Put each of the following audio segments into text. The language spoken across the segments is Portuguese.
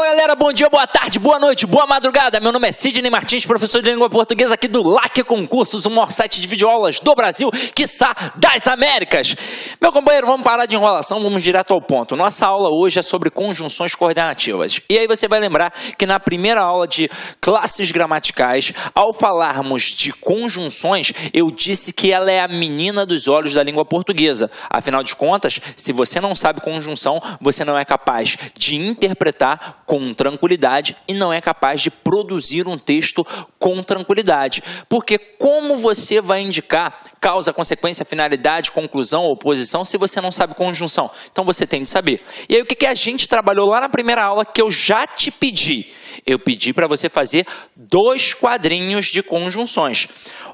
Fala galera, bom dia, boa tarde, boa noite, boa madrugada. Meu nome é Sidney Martins, professor de língua portuguesa aqui do LAC Concursos, o maior site de videoaulas do Brasil, quiçá das Américas. Meu companheiro, vamos parar de enrolação, vamos direto ao ponto. Nossa aula hoje é sobre conjunções coordenativas. E aí você vai lembrar que na primeira aula de classes gramaticais, ao falarmos de conjunções, eu disse que ela é a menina dos olhos da língua portuguesa. Afinal de contas, se você não sabe conjunção, você não é capaz de interpretar com tranquilidade e não é capaz de produzir um texto com tranquilidade. Porque como você vai indicar causa, consequência, finalidade, conclusão, oposição, se você não sabe conjunção? Então você tem de saber. E aí o que a gente trabalhou lá na primeira aula que eu já te pedi? Eu pedi para você fazer 2 quadrinhos de conjunções.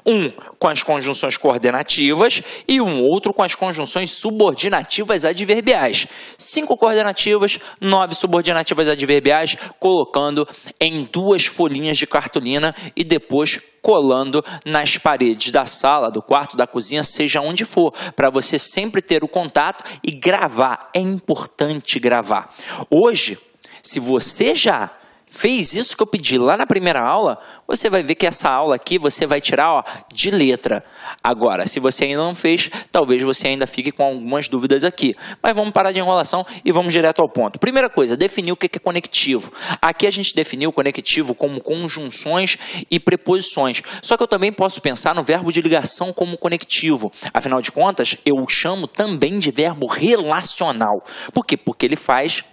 Um com as conjunções coordenativas e um outro com as conjunções subordinativas adverbiais. 5 coordenativas, 9 subordinativas adverbiais, colocando em 2 folhinhas de cartolina e depois colando nas paredes da sala, do quarto, da cozinha, seja onde for, para você sempre ter o contato e gravar. É importante gravar. Hoje, se você já fez isso que eu pedi lá na primeira aula, você vai ver que essa aula aqui você vai tirar de letra. Agora, se você ainda não fez, talvez você ainda fique com algumas dúvidas aqui. Mas vamos parar de enrolação e vamos direto ao ponto. Primeira coisa, definir o que é conectivo. Aqui a gente definiu o conectivo como conjunções e preposições. Só que eu também posso pensar no verbo de ligação como conectivo. Afinal de contas, eu o chamo também de verbo relacional. Por quê? Porque ele faz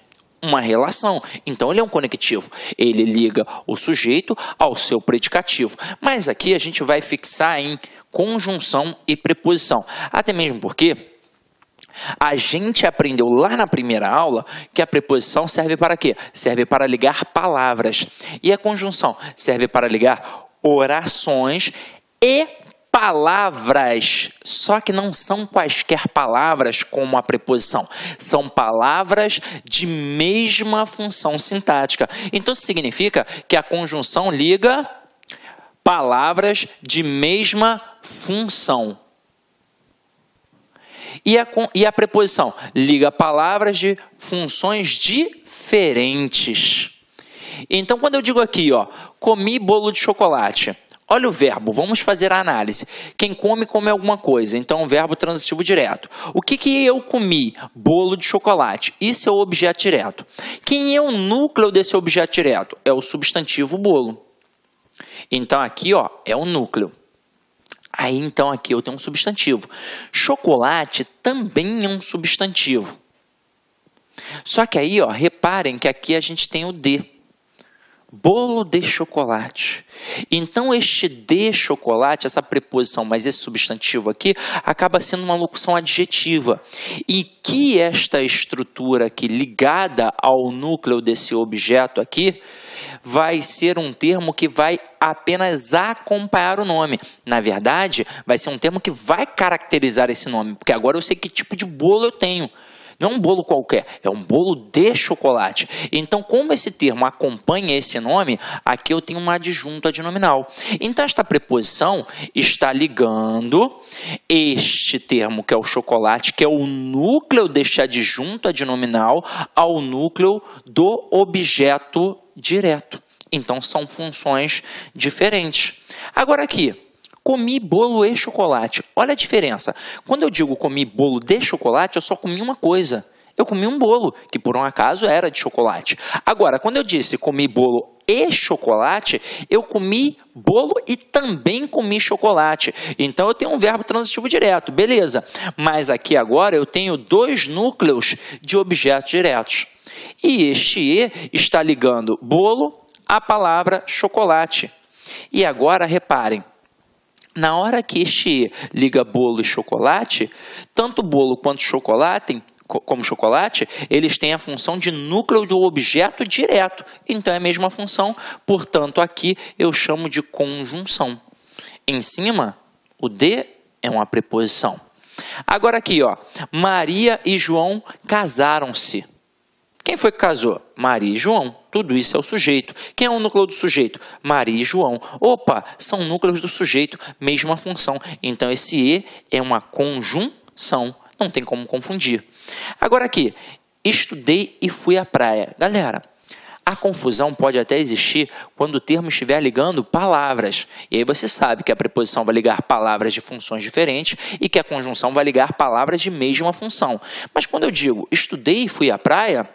uma relação, então ele é um conectivo, ele liga o sujeito ao seu predicativo, mas aqui a gente vai fixar em conjunção e preposição, até mesmo porque a gente aprendeu lá na primeira aula que a preposição serve para quê? Serve para ligar palavras, e a conjunção serve para ligar orações e palavras, só que não são quaisquer palavras como a preposição, são palavras de mesma função sintática. Então isso significa que a conjunção liga palavras de mesma função. E a preposição liga palavras de funções diferentes. Então quando eu digo aqui, ó, comi bolo de chocolate, olha o verbo, vamos fazer a análise. Quem come, come alguma coisa. Então, o verbo transitivo direto. O que eu comi? Bolo de chocolate. Isso é o objeto direto. Quem é o núcleo desse objeto direto? É o substantivo bolo. Então, aqui, ó, é o núcleo. Aí, então, aqui eu tenho um substantivo. Chocolate também é um substantivo. Só que aí, ó, reparem que aqui a gente tem o de. Bolo de chocolate. Então, este de chocolate, essa preposição, mas esse substantivo aqui, acaba sendo uma locução adjetiva. E que esta estrutura aqui, ligada ao núcleo desse objeto aqui, vai ser um termo que vai apenas acompanhar o nome. Na verdade, vai ser um termo que vai caracterizar esse nome, porque agora eu sei que tipo de bolo eu tenho. Não é um bolo qualquer, é um bolo de chocolate. Então, como esse termo acompanha esse nome, aqui eu tenho uma adjunto adnominal. Então, esta preposição está ligando este termo, que é o chocolate, que é o núcleo deste adjunto adnominal, ao núcleo do objeto direto. Então, são funções diferentes. Agora aqui, comi bolo e chocolate. Olha a diferença. Quando eu digo comi bolo de chocolate, eu só comi uma coisa. Eu comi um bolo, que por um acaso era de chocolate. Agora, quando eu disse comi bolo e chocolate, eu comi bolo e também comi chocolate. Então, eu tenho um verbo transitivo direto, beleza. Mas aqui agora eu tenho 2 núcleos de objetos diretos. E este e está ligando bolo à palavra chocolate. E agora, reparem, na hora que este liga bolo e chocolate, tanto bolo quanto chocolate, eles têm a função de núcleo do objeto direto. Então, é a mesma função, portanto, aqui eu chamo de conjunção. Em cima, o de é uma preposição. Agora aqui, ó, Maria e João casaram-se. Quem foi que casou? Maria e João. Tudo isso é o sujeito. Quem é o núcleo do sujeito? Maria e João. Opa, são núcleos do sujeito, mesma função. Então, esse e é uma conjunção. Não tem como confundir. Agora aqui, estudei e fui à praia. Galera, A confusão pode até existir quando o termo estiver ligando palavras. E aí você sabe que a preposição vai ligar palavras de funções diferentes e que a conjunção vai ligar palavras de mesma função. Mas quando eu digo estudei e fui à praia,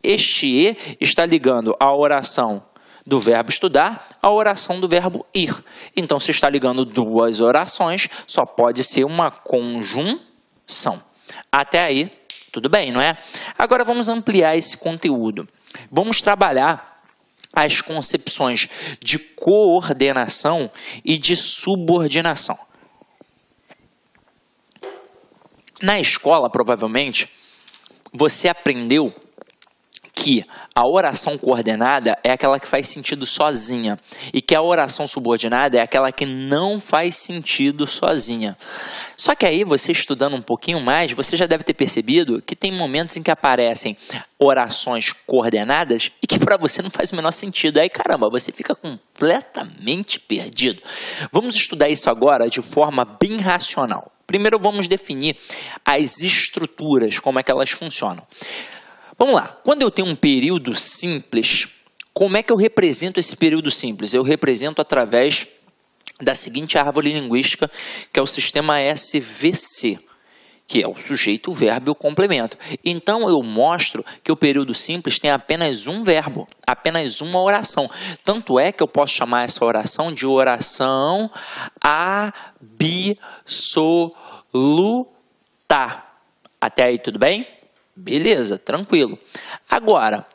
este e está ligando a oração do verbo estudar à oração do verbo ir. Então, se está ligando duas orações, só pode ser uma conjunção. Até aí, tudo bem, não é? Agora vamos ampliar esse conteúdo. Vamos trabalhar as concepções de coordenação e de subordinação. Na escola, provavelmente, você aprendeu que a oração coordenada é aquela que faz sentido sozinha e que a oração subordinada é aquela que não faz sentido sozinha. Só que aí, você estudando um pouquinho mais, você já deve ter percebido que tem momentos em que aparecem orações coordenadas e que para você não faz o menor sentido. Aí, caramba, você fica completamente perdido. Vamos estudar isso agora de forma bem racional. Primeiro, vamos definir as estruturas, como é que elas funcionam. Vamos lá, quando eu tenho um período simples, como é que eu represento esse período simples? Eu represento através da seguinte árvore linguística, que é o sistema SVC, que é o sujeito, o verbo e o complemento. Então, eu mostro que o período simples tem apenas um verbo, apenas uma oração. Tanto é que eu posso chamar essa oração de oração absoluta. Até aí, tudo bem? Beleza, tranquilo. Agora,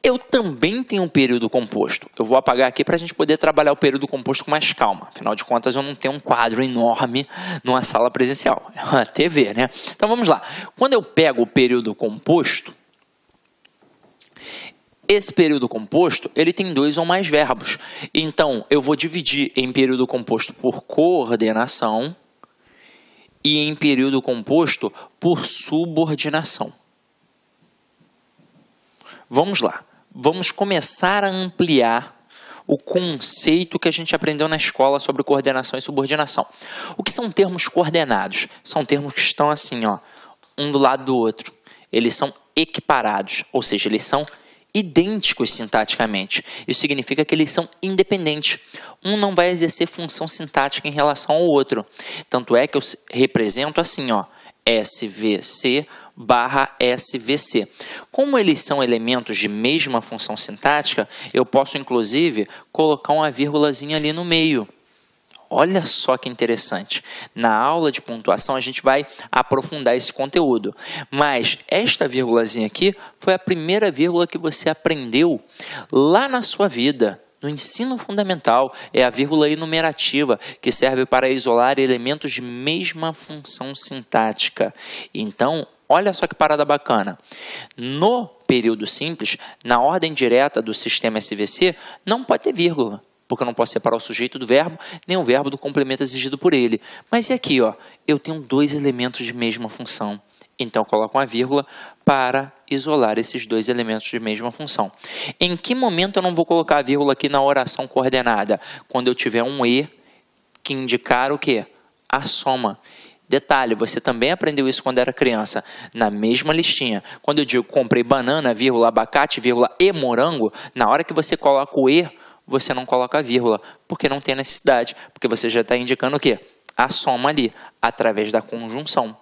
eu também tenho um período composto. Eu vou apagar aqui para a gente poder trabalhar o período composto com mais calma. Afinal de contas, eu não tenho um quadro enorme numa sala presencial. É uma TV, né? Então, vamos lá. Quando eu pego o período composto, esse período composto, ele tem dois ou mais verbos. Então, eu vou dividir em período composto por coordenação e em período composto por subordinação. Vamos lá. Vamos começar a ampliar o conceito que a gente aprendeu na escola sobre coordenação e subordinação. O que são termos coordenados? São termos que estão assim, ó, um do lado do outro. Eles são equiparados, ou seja, eles são idênticos sintaticamente. Isso significa que eles são independentes. Um não vai exercer função sintática em relação ao outro. Tanto é que eu represento assim, ó, SVC barra SVC. Como eles são elementos de mesma função sintática, eu posso, inclusive, colocar uma vírgulazinha ali no meio. Olha só que interessante. Na aula de pontuação, a gente vai aprofundar esse conteúdo. Mas esta vírgulazinha aqui foi a primeira vírgula que você aprendeu lá na sua vida. No ensino fundamental, é a vírgula enumerativa, que serve para isolar elementos de mesma função sintática. Então, olha só que parada bacana. No período simples, na ordem direta do sistema SVC, não pode ter vírgula, porque eu não posso separar o sujeito do verbo, nem o verbo do complemento exigido por ele. Mas e aqui, ó, eu tenho dois elementos de mesma função. Então, eu coloco uma vírgula para isolar esses dois elementos de mesma função. Em que momento eu não vou colocar a vírgula aqui na oração coordenada? Quando eu tiver um E que indicar o quê? A soma. Detalhe, você também aprendeu isso quando era criança, na mesma listinha. Quando eu digo comprei banana, vírgula, abacate, vírgula, e morango, na hora que você coloca o E, você não coloca a vírgula, porque não tem necessidade, porque você já está indicando o quê? A soma ali, através da conjunção,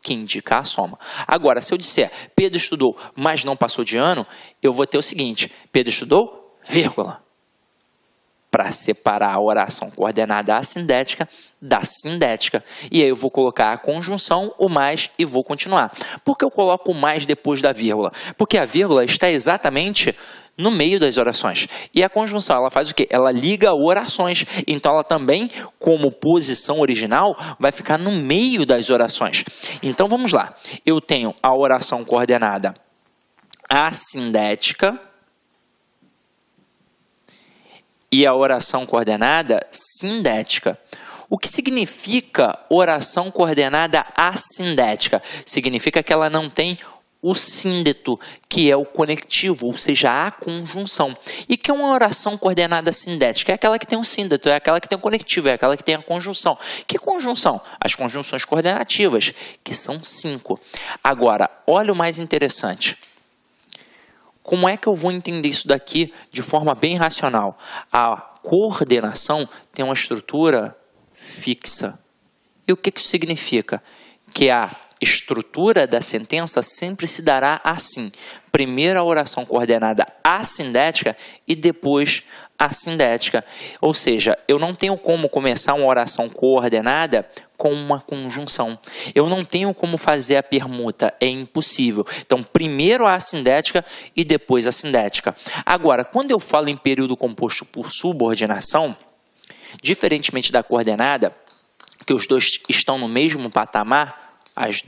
que indica a soma. Agora, se eu disser Pedro estudou, mas não passou de ano, eu vou ter o seguinte, Pedro estudou, vírgula, para separar a oração coordenada assindética da sindética. E aí eu vou colocar a conjunção, o mais, e vou continuar. Por que eu coloco o mais depois da vírgula? Porque a vírgula está exatamente no meio das orações. E a conjunção, ela faz o quê? Ela liga orações. Então, ela também, como posição original, vai ficar no meio das orações. Então, vamos lá. Eu tenho a oração coordenada assindética e a oração coordenada sindética. O que significa oração coordenada assindética? Significa que ela não tem o síndeto, que é o conectivo, ou seja, a conjunção. E que é uma oração coordenada sindética? É aquela que tem um síndeto, é aquela que tem o conectivo, é aquela que tem a conjunção. Que conjunção? As conjunções coordenativas, que são 5. Agora, olha o mais interessante. Como é que eu vou entender isso daqui de forma bem racional? A coordenação tem uma estrutura fixa. E o que isso significa? Que a estrutura da sentença sempre se dará assim. Primeiro a oração coordenada assindética e depois a sindética. Ou seja, eu não tenho como começar uma oração coordenada com uma conjunção. Eu não tenho como fazer a permuta, é impossível. Então, primeiro a assindética e depois a sindética. Agora, quando eu falo em período composto por subordinação, diferentemente da coordenada, que os dois estão no mesmo patamar,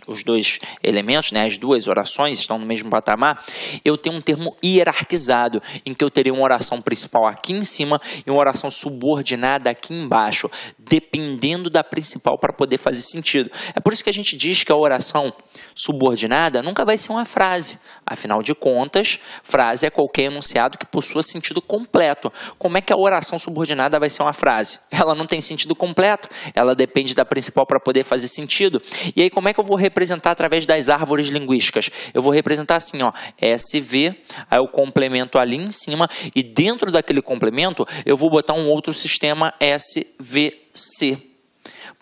os dois elementos, né, as duas orações estão no mesmo patamar, eu tenho um termo hierarquizado, em que eu teria uma oração principal aqui em cima e uma oração subordinada aqui embaixo, dependendo da principal para poder fazer sentido. É por isso que a gente diz que a oração subordinada nunca vai ser uma frase. Afinal de contas, frase é qualquer enunciado que possua sentido completo. Como é que a oração subordinada vai ser uma frase? Ela não tem sentido completo, ela depende da principal para poder fazer sentido. E aí, como é que eu vou representar através das árvores linguísticas? Eu vou representar assim, ó, SV, aí eu complemento ali em cima, e dentro daquele complemento, eu vou botar um outro sistema SVC.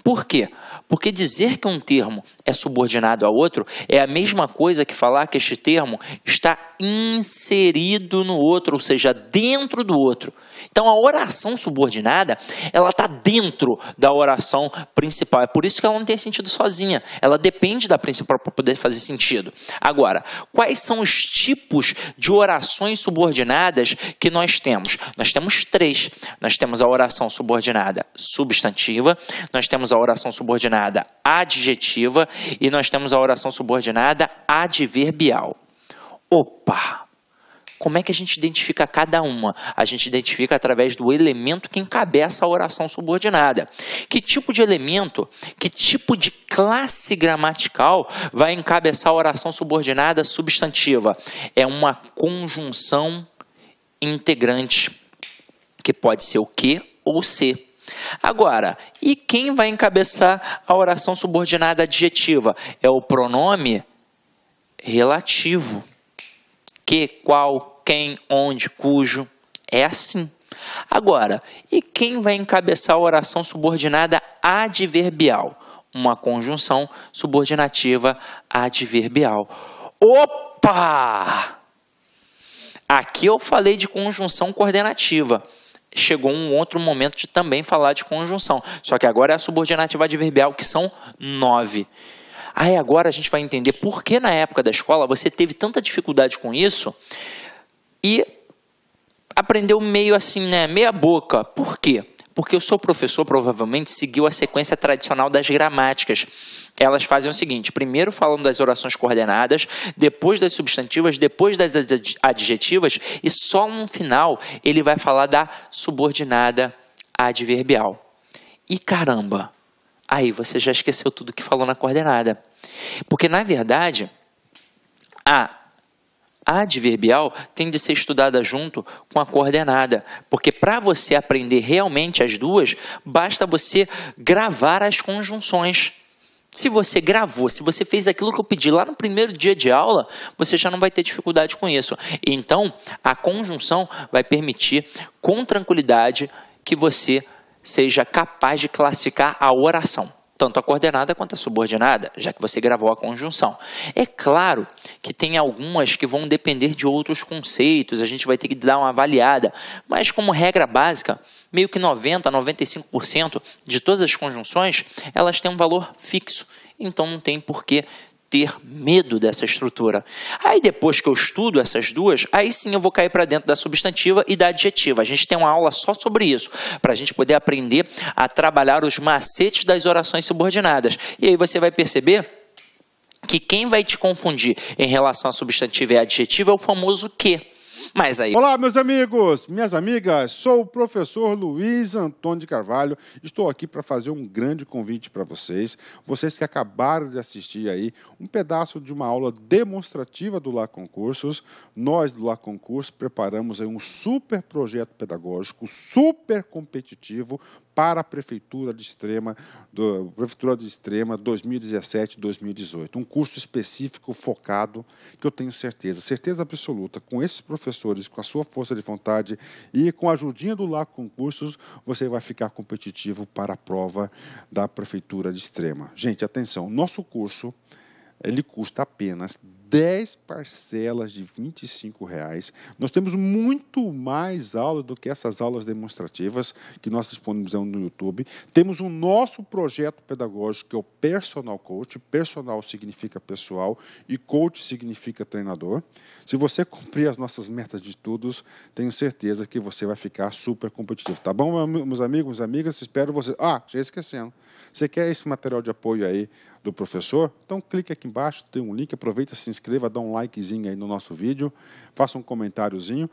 Por quê? Porque dizer que um termo é subordinado a outro é a mesma coisa que falar que este termo está inserido no outro, ou seja, dentro do outro. Então, a oração subordinada, ela está dentro da oração principal. É por isso que ela não tem sentido sozinha. Ela depende da principal para poder fazer sentido. Agora, quais são os tipos de orações subordinadas que nós temos? Nós temos 3. Nós temos a oração subordinada substantiva, nós temos a oração subordinada adjetiva e nós temos a oração subordinada adverbial. Opa! Como é que a gente identifica cada uma? A gente identifica através do elemento que encabeça a oração subordinada. Que tipo de elemento, que tipo de classe gramatical vai encabeçar a oração subordinada substantiva? É uma conjunção integrante, que pode ser o que ou se. Agora, e quem vai encabeçar a oração subordinada adjetiva? É o pronome relativo. Que, qual, quem, onde, cujo. É assim. Agora, e quem vai encabeçar a oração subordinada adverbial? Uma conjunção subordinativa adverbial. Opa! Aqui eu falei de conjunção coordenativa. Chegou um outro momento de também falar de conjunção. Só que agora é a subordinativa adverbial, que são 9. Aí agora a gente vai entender por que na época da escola você teve tanta dificuldade com isso e aprendeu meio assim, né, meia boca. Por quê? Porque o seu professor provavelmente seguiu a sequência tradicional das gramáticas. Elas fazem o seguinte: primeiro falam das orações coordenadas, depois das substantivas, depois das adjetivas e só no final ele vai falar da subordinada adverbial. E caramba! Aí você já esqueceu tudo que falou na coordenada. Porque, na verdade, a adverbial tem de ser estudada junto com a coordenada. Porque para você aprender realmente as duas, basta você gravar as conjunções. Se você gravou, se você fez aquilo que eu pedi lá no primeiro dia de aula, você já não vai ter dificuldade com isso. Então, a conjunção vai permitir, com tranquilidade, que você seja capaz de classificar a oração, tanto a coordenada quanto a subordinada, já que você gravou a conjunção. É claro que tem algumas que vão depender de outros conceitos, a gente vai ter que dar uma avaliada, mas como regra básica, meio que 90% a 95% de todas as conjunções, elas têm um valor fixo, então não tem por que ter medo dessa estrutura. Aí depois que eu estudo essas duas, aí sim eu vou cair para dentro da substantiva e da adjetiva. A gente tem uma aula só sobre isso, para a gente poder aprender a trabalhar os macetes das orações subordinadas. E aí você vai perceber que quem vai te confundir em relação à substantiva e à adjetiva é o famoso que. Mas aí... Olá, meus amigos, minhas amigas, sou o professor Luiz Antônio de Carvalho, estou aqui para fazer um grande convite para vocês que acabaram de assistir aí um pedaço de uma aula demonstrativa do Lá Concursos. Nós do Lá Concursos preparamos aí um super projeto pedagógico, super competitivo, para a Prefeitura de Extrema 2017-2018. Um curso específico, focado, que eu tenho certeza absoluta, com esses professores, com a sua força de vontade e com a ajudinha do Lá Concursos, você vai ficar competitivo para a prova da Prefeitura de Extrema. Gente, atenção, nosso curso, ele custa apenas 10 parcelas de R$ 25. Nós temos muito mais aulas do que essas aulas demonstrativas que nós disponibilizamos no YouTube. Temos o nosso projeto pedagógico, que é o Personal Coach. Personal significa pessoal e coach significa treinador. Se você cumprir as nossas metas de estudos, tenho certeza que você vai ficar super competitivo. Tá bom, meus amigos, amigas? Espero você... já esquecendo. Você quer esse material de apoio aí do professor? Então clique aqui embaixo, tem um link, aproveita, se inscreva, dá um likezinho aí no nosso vídeo, faça um comentáriozinho,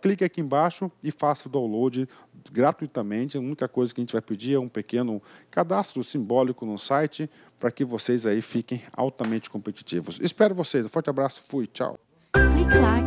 clique aqui embaixo e faça o download gratuitamente. A única coisa que a gente vai pedir é um pequeno cadastro simbólico no site para que vocês aí fiquem altamente competitivos. Espero vocês, um forte abraço, fui, tchau. Clique lá